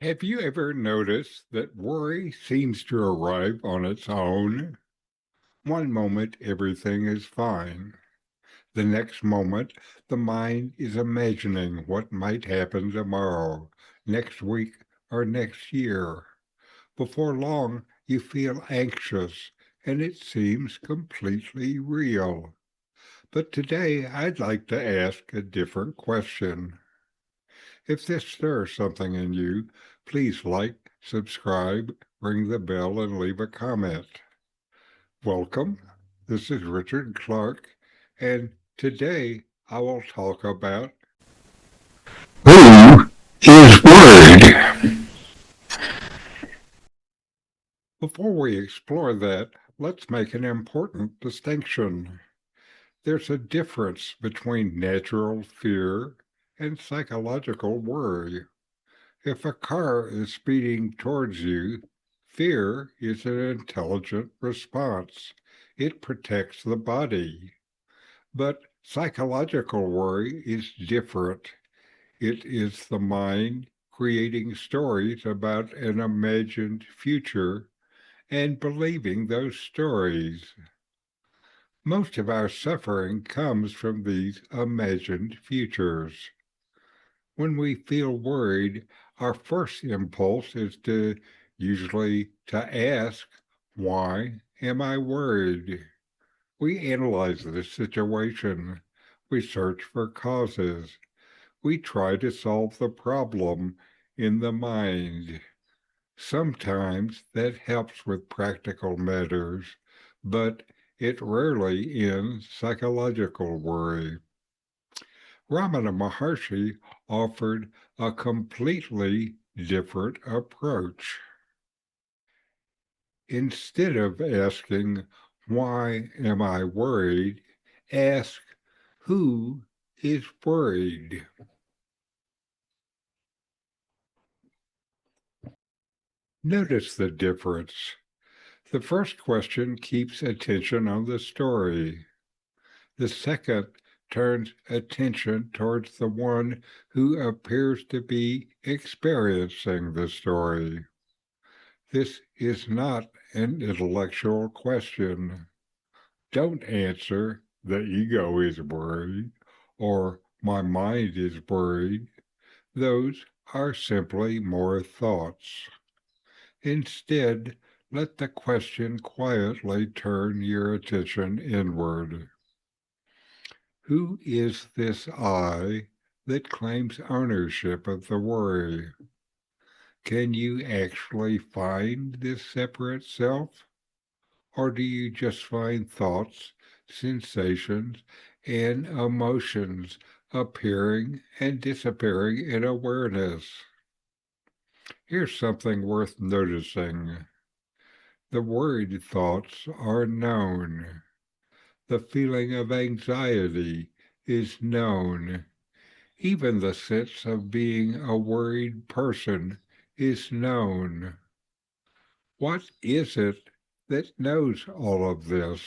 Have you ever noticed that worry seems to arrive on its own? One moment everything is fine. The next moment the mind is imagining what might happen tomorrow, next week, or next year. Before long you feel anxious and it seems completely real. But today I'd like to ask a different question. If this stirs something in you, please like, subscribe, ring the bell, and leave a comment. Welcome. This is Richard Clarke, and today I will talk about who is worried. Before we explore that, let's make an important distinction. There's a difference between natural fear and psychological worry. If a car is speeding towards you, fear is an intelligent response. It protects the body. But psychological worry is different. It is the mind creating stories about an imagined future and believing those stories. Most of our suffering comes from these imagined futures. When we feel worried, our first impulse is usually to ask, why am I worried? We analyze the situation. We search for causes. We try to solve the problem in the mind. Sometimes that helps with practical matters, but it rarely ends psychological worry. Ramana Maharshi offered a completely different approach. Instead of asking, why am I worried? Ask, who is worried? Notice the difference. The first question keeps attention on the story. The second turns attention towards the one who appears to be experiencing the story. This is not an intellectual question. Don't answer, the ego is worried, or my mind is worried. Those are simply more thoughts. Instead, let the question quietly turn your attention inward. Who is this I that claims ownership of the worry? Can you actually find this separate self? Or do you just find thoughts, sensations, and emotions appearing and disappearing in awareness? Here's something worth noticing. The worried thoughts are known. The feeling of anxiety is known. Even the sense of being a worried person is known. What is it that knows all of this?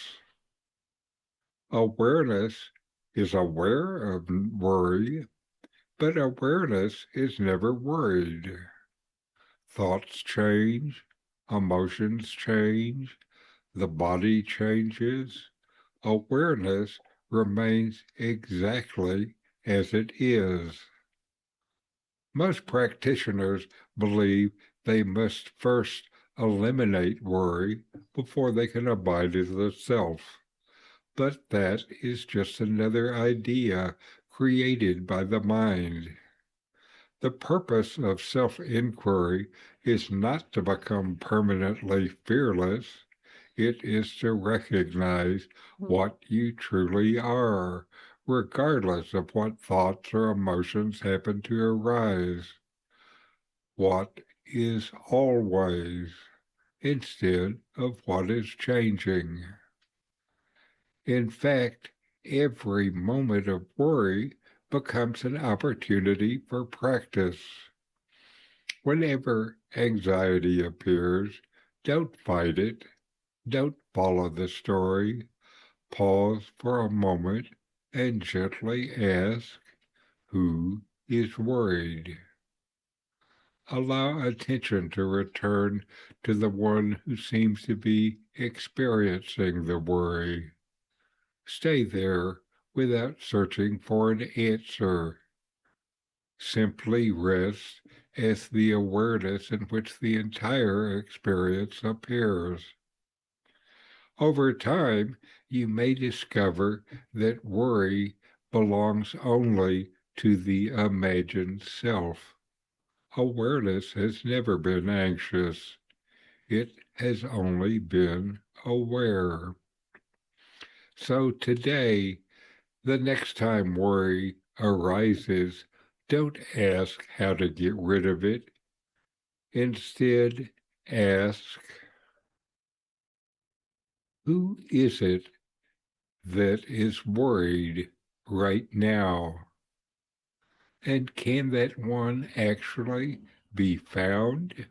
Awareness is aware of worry, but awareness is never worried. Thoughts change, emotions change, the body changes. Awareness remains exactly as it is. Most practitioners believe they must first eliminate worry before they can abide as the self. But that is just another idea created by the mind. The purpose of self-inquiry is not to become permanently fearless. It is to recognize what you truly are, regardless of what thoughts or emotions happen to arise. What is always, instead of what is changing. In fact, every moment of worry becomes an opportunity for practice. Whenever anxiety appears, don't fight it. Don't follow the story. Pause for a moment and gently ask, who is worried? Allow attention to return to the one who seems to be experiencing the worry. Stay there without searching for an answer. Simply rest as the awareness in which the entire experience appears. Over time, you may discover that worry belongs only to the imagined self. Awareness has never been anxious. It has only been aware. So today, the next time worry arises, don't ask how to get rid of it. Instead, ask, who is it that is worried right now? And can that one actually be found?